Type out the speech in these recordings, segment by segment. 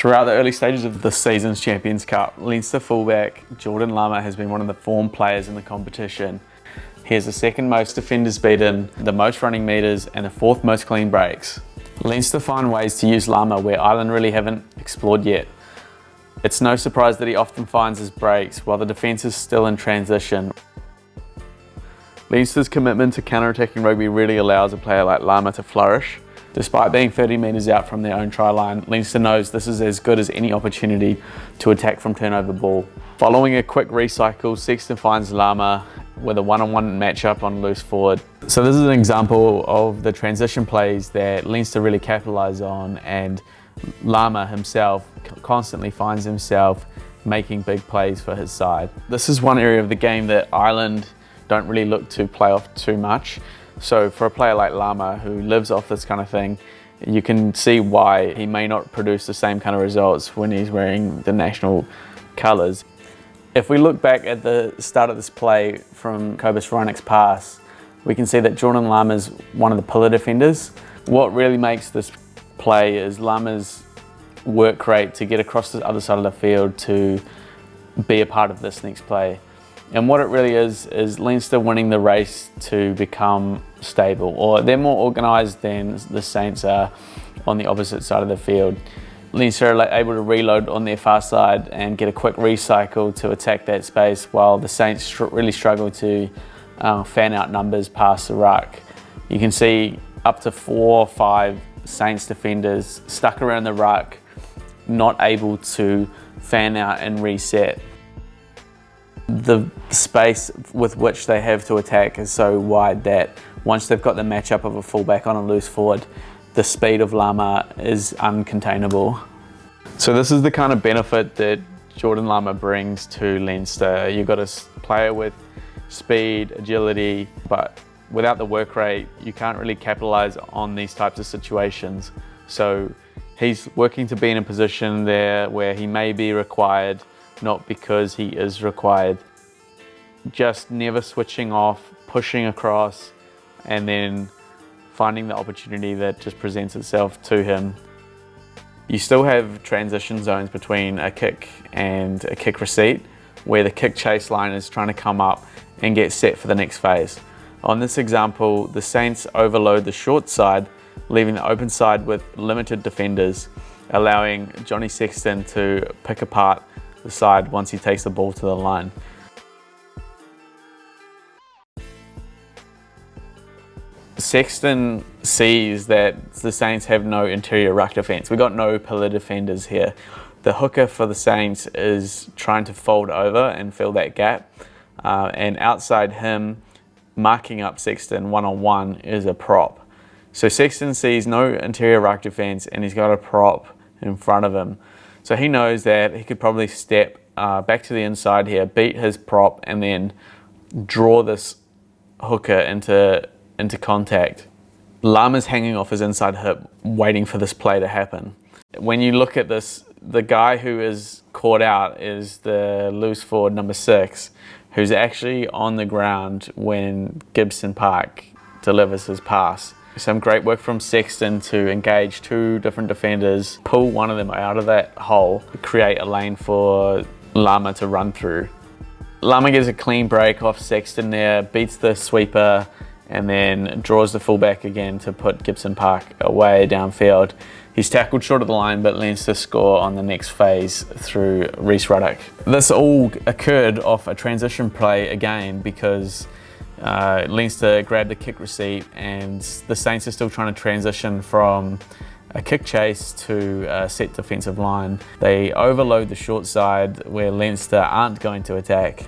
Throughout the early stages of this season's Champions Cup, Leinster fullback Jordan Larmour has been one of the form players in the competition. He has the second most defenders beaten, the most running metres and the fourth most clean breaks. Leinster find ways to use Larmour where Ireland really haven't explored yet. It's no surprise that he often finds his breaks while the defence is still in transition. Leinster's commitment to counter-attacking rugby really allows a player like Larmour to flourish. Despite being 30 metres out from their own try line, Leinster knows this is as good as any opportunity to attack from turnover ball. Following a quick recycle, Sexton finds Larmour with a one-on-one matchup on loose forward. So this is an example of the transition plays that Leinster really capitalise on, and Larmour himself constantly finds himself making big plays for his side. This is one area of the game that Ireland don't really look to play off too much. So for a player like Larmour who lives off this kind of thing, you can see why he may not produce the same kind of results when he's wearing the national colours. If we look back at the start of this play from Cobus Reinach's pass, we can see that Jordan Larmour's one of the pillar defenders. What really makes this play is Larmour's work rate to get across the other side of the field to be a part of this next play. And what it really is Leinster winning the race to become stable, or they're more organised than the Saints are on the opposite side of the field. Leinster are able to reload on their far side and get a quick recycle to attack that space, while the Saints really struggle to fan out numbers past the ruck. You can see up to 4 or 5 Saints defenders stuck around the ruck, not able to fan out and reset. The space with which they have to attack is so wide that once they've got the matchup of a fullback on a loose forward, the speed of Larmour is uncontainable. So this is the kind of benefit that Jordan Larmour brings to Leinster. You've got a player with speed, agility, but without the work rate, you can't really capitalise on these types of situations. So he's working to be in a position there where he may be required, not because he is required. Just never switching off, pushing across, and then finding the opportunity that just presents itself to him. You still have transition zones between a kick and a kick receipt, where the kick chase line is trying to come up and get set for the next phase. On this example, the Saints overload the short side, leaving the open side with limited defenders, allowing Johnny Sexton to pick apart the side once he takes the ball to the line. Sexton sees that the Saints have no interior ruck defence. We've got no pillar defenders here. The hooker for the Saints is trying to fold over and fill that gap, and outside him, marking up Sexton one-on-one is a prop. So Sexton sees no interior ruck defence and he's got a prop in front of him. So he knows that he could probably step back to the inside here, beat his prop, and then draw this hooker into contact. Larmour's hanging off his inside hip, waiting for this play to happen. When you look at this, the guy who is caught out is the loose forward number 6, who's actually on the ground when Gibson Park delivers his pass. Some great work from Sexton to engage 2 different defenders, pull one of them out of that hole, create a lane for Larmour to run through. Larmour gets a clean break off Sexton there, beats the sweeper, and then draws the fullback again to put Gibson Park away downfield. He's tackled short of the line, but Leinster score on the next phase through Rhys Ruddock. This all occurred off a transition play again, because Leinster grabbed the kick receipt and the Saints are still trying to transition from a kick chase to a set defensive line. They overload the short side where Leinster aren't going to attack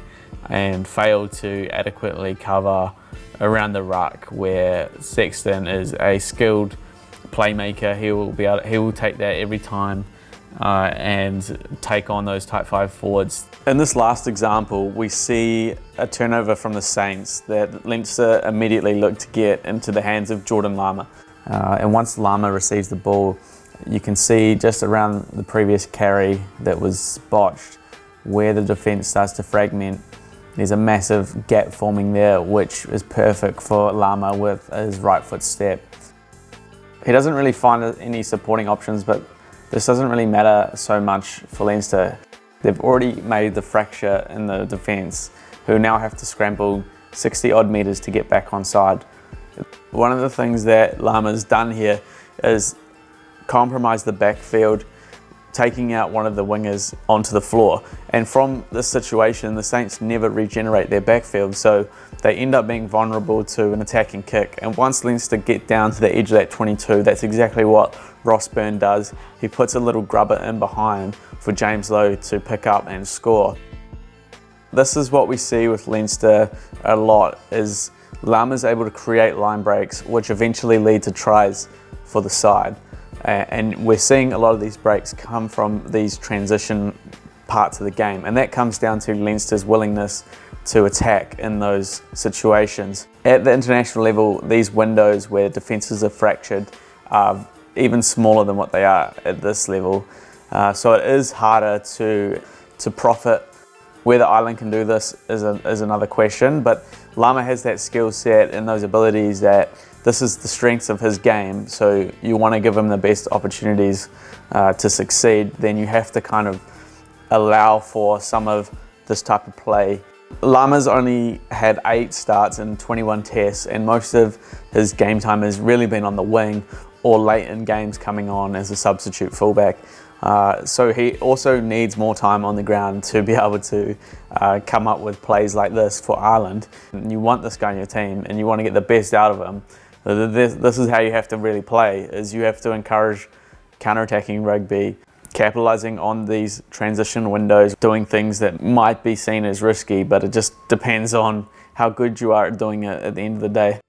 and fail to adequately cover around the ruck, where Sexton is a skilled playmaker. He will take that every time and take on those type 5 forwards. In this last example, we see a turnover from the Saints that Leinster immediately look to get into the hands of Jordan Larmour. And once Larmour receives the ball, you can see just around the previous carry that was botched, where the defence starts to fragment. There's a massive gap forming there, which is perfect for Larmour with his right foot step. He doesn't really find any supporting options, but This doesn't really matter so much for Leinster. They've already made the fracture in the defence, who now have to scramble 60 odd metres to get back on side. One of the things that Larmour's done here is compromise the backfield, taking out one of the wingers onto the floor. And from this situation, the Saints never regenerate their backfield, so they end up being vulnerable to an attacking kick. And once Leinster get down to the edge of that 22, that's exactly what Ross Byrne does. He puts a little grubber in behind for James Lowe to pick up and score. This is what we see with Leinster a lot, is Larmour's able to create line breaks, which eventually lead to tries for the side. And we're seeing a lot of these breaks come from these transition parts of the game, and that comes down to Leinster's willingness to attack in those situations. At the international level, these windows where defences are fractured are even smaller than what they are at this level. So it is harder to profit. Whether Ireland can do this is another question, but Larmour has that skill set and those abilities that this is the strengths of his game, so you want to give him the best opportunities to succeed. Then you have to kind of allow for some of this type of play. Larmour's only had 8 starts in 21 tests, and most of his game time has really been on the wing or late in games coming on as a substitute fullback. So he also needs more time on the ground to be able to come up with plays like this for Ireland. You want this guy on your team and you want to get the best out of him. This is how you have to really play, is you have to encourage counter-attacking rugby, capitalising on these transition windows, doing things that might be seen as risky, but it just depends on how good you are at doing it at the end of the day.